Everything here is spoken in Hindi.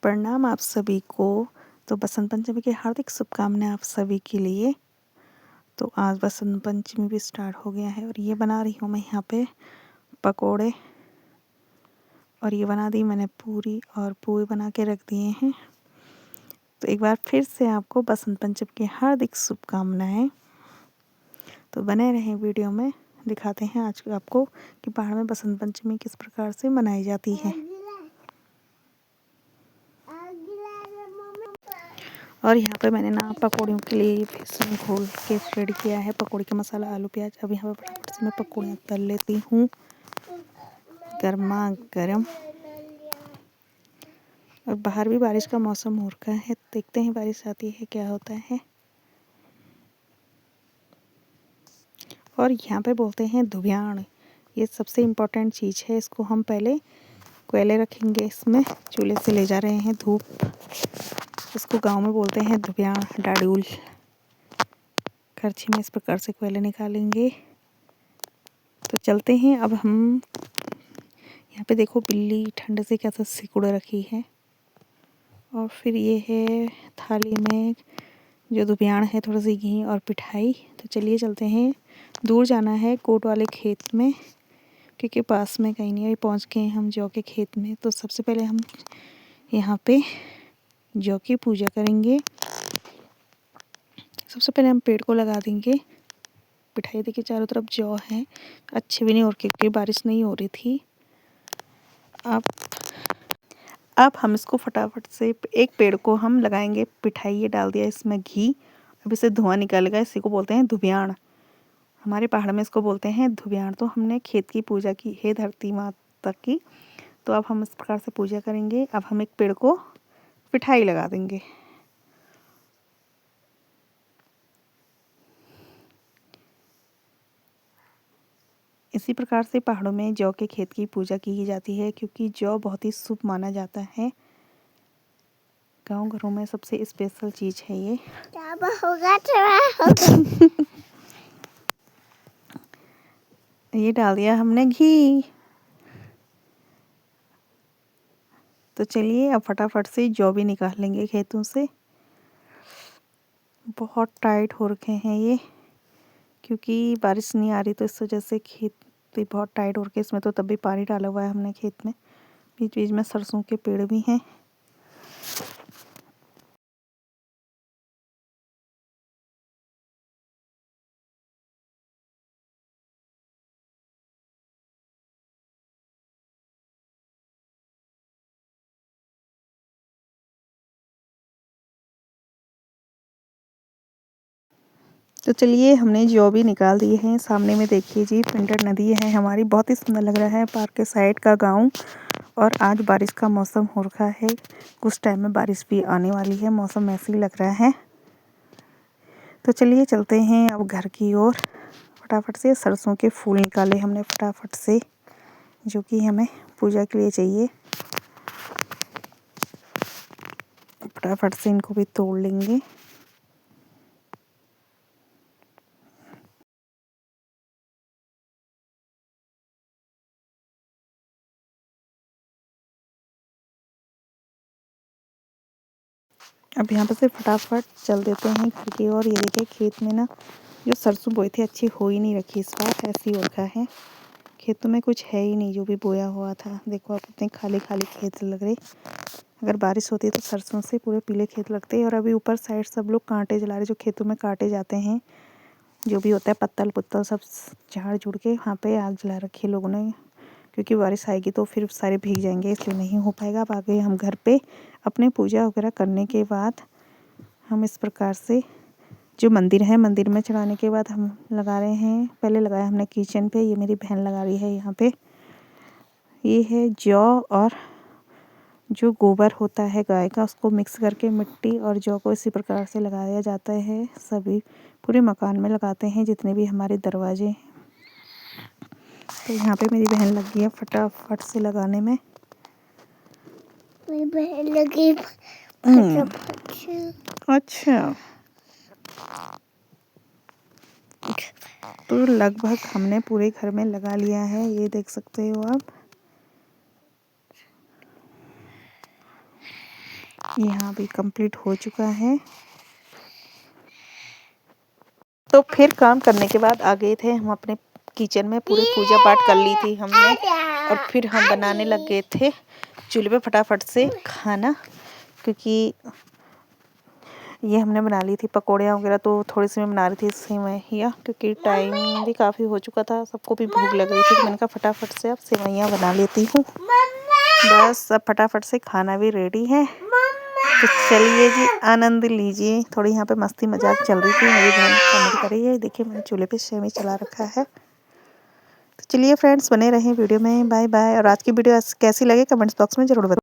प्रणाम आप सभी को। तो बसंत पंचमी की हार्दिक शुभकामनाएं आप सभी के लिए। तो आज बसंत पंचमी भी स्टार्ट हो गया है और ये बना रही हूँ मैं यहाँ पे पकोड़े। और ये बना दी मैंने पूरी और पूरी बना के रख दिए हैं। तो एक बार फिर से आपको बसंत पंचमी की हार्दिक शुभकामनाएं। तो बने रहें वीडियो में, दिखाते हैं आज आपको कि पहाड़ में बसंत पंचमी किस प्रकार से मनाई जाती है। और यहाँ पे मैंने ना पकौड़ियों के लिए बेसन घोल के रेडी किया है। पकौड़ी का मसाला, आलू प्याज। अब यहाँ पे फटाफट से मैं पकौड़ियाँ तल लेती हूँ गर्मा गर्म। और बाहर भी बारिश का मौसम हो रखा है, देखते हैं बारिश आती है क्या होता है। और यहाँ पे बोलते हैं धुबियाण, ये सबसे इम्पोर्टेंट चीज़ है। इसको हम पहले कोयले रखेंगे, इसमें चूल्हे से ले जा रहे हैं धूप। इसको गांव में बोलते हैं धुबियाण, डाड़ूल। करछी में इस प्रकार से कोयले निकालेंगे। तो चलते हैं अब हम। यहाँ पे देखो बिल्ली ठंड से कैसा सिकुड़ रखी है। और फिर ये है थाली में जो धुबियाण है, थोड़ा सी घी और पिठाई। तो चलिए चलते हैं, दूर जाना है कोट वाले खेत में, क्योंकि पास में कहीं नहीं है। पहुँच गए हम जौ के खेत में। तो सबसे पहले हम यहाँ पे जौ की पूजा करेंगे। सबसे पहले हम पेड़ को लगा देंगे। पिठाई देखिए चारों तरफ जौ है, अच्छे भी नहीं हो, क्योंकि बारिश नहीं हो रही थी। अब हम इसको फटाफट से एक पेड़ को हम लगाएंगे पिठाई। ये डाल दिया इसमें घी। अब इसे धुआं निकालेगा, इसी को बोलते हैं धुबियाण। हमारे पहाड़ में इसको बोलते हैं धुबियाण। तो हमने खेत की पूजा की है, धरती माता की। तो अब हम इस प्रकार से पूजा करेंगे। अब हम एक पेड़ को पिठाई लगा देंगे। इसी प्रकार से पहाड़ों में जौ के खेत की पूजा की जाती है, क्योंकि जौ बहुत ही शुभ माना जाता है। गांव घरों में सबसे स्पेशल चीज़ है ये। ये डाल दिया हमने घी। तो चलिए अब फटाफट से जौ भी निकाल लेंगे खेतों से। बहुत टाइट हो रखे हैं ये, क्योंकि बारिश नहीं आ रही, तो इस वजह से खेत भी बहुत टाइट हो रखे। इसमें तो तब भी पानी डाला हुआ है हमने खेत में। बीच बीच में सरसों के पेड़ भी हैं। तो चलिए हमने जौ भी निकाल दिए हैं। सामने में देखिए जी, पिंडर नदी है हमारी। बहुत ही सुंदर लग रहा है पार्क के साइड का गांव। और आज बारिश का मौसम हो रखा है, कुछ टाइम में बारिश भी आने वाली है। मौसम ऐसे ही लग रहा है। तो चलिए चलते हैं अब घर की ओर। फटाफट से सरसों के फूल निकाले हमने फटाफट से, जो कि हमें पूजा के लिए चाहिए। फटाफट से इनको भी तोड़ लेंगे। अब यहाँ पर से फटाफट चल देते हैं क्योंकि। और ये देखिए खेत में ना जो सरसों बोई थी, अच्छी हो ही नहीं रखी इस बार। ऐसी हो रखा है, खेतों में कुछ है ही नहीं जो भी बोया हुआ था। देखो आप, इतने खाली खाली खेत लग रहे। अगर बारिश होती तो सरसों से पूरे पीले खेत लगते। और अभी ऊपर साइड सब लोग कांटे जला रहे, जो खेतों में काटे जाते हैं, जो भी होता है पत्तल पुत्तल सब झाड़ झुड़ के वहाँ पे आग जला रखी है लोगों ने। क्योंकि बारिश आएगी तो फिर सारे भीग जाएंगे, इसलिए नहीं हो पाएगा। अब आगे हम घर पे अपने पूजा वगैरह करने के बाद हम इस प्रकार से जो मंदिर है, मंदिर में चढ़ाने के बाद हम लगा रहे हैं। पहले लगाया हमने किचन पे, ये मेरी बहन लगा रही है यहाँ पे। ये है जौ और जो गोबर होता है गाय का, उसको मिक्स करके मिट्टी और जौ को इसी प्रकार से लगाया जाता है। सभी पूरे मकान में लगाते हैं, जितने भी हमारे दरवाजे हैं। तो यहाँ पे मेरी बहन लगी है फटाफट से लगाने में। मेरी बहन लगी फटाफट से। अच्छा, तो लगभग हमने पूरे घर में लगा लिया है, ये देख सकते हो आप। यहाँ भी कंप्लीट हो चुका है। तो फिर काम करने के बाद आ गए थे हम अपने किचन में। पूरी पूजा पाठ कर ली थी हमने और फिर हम बनाने लग गए थे चूल्हे पे फटाफट से खाना, क्योंकि ये हमने बना ली थी पकौड़ियाँ वगैरह। तो थोड़ी सी मैं बना रही थी सेवइयाँ, क्योंकि टाइम भी काफ़ी हो चुका था, सबको भी भूख लग रही थी। तो मैंने कहा फटाफट से अब सेवइयाँ बना लेती हूँ। बस अब फटाफट से खाना भी रेडी है। तो चलिए जी, आनंद लीजिए। थोड़ी यहाँ पे मस्ती मजाक चल रही थी, मेरी बहन कमेंट कर रही है। देखिए मैंने चूल्हे पे सेवई चला रखा है। तो चलिए फ्रेंड्स, बने रहें वीडियो में। Bye bye. और आज की वीडियो कैसी लगे कमेंट्स बॉक्स में ज़रूर बताएं।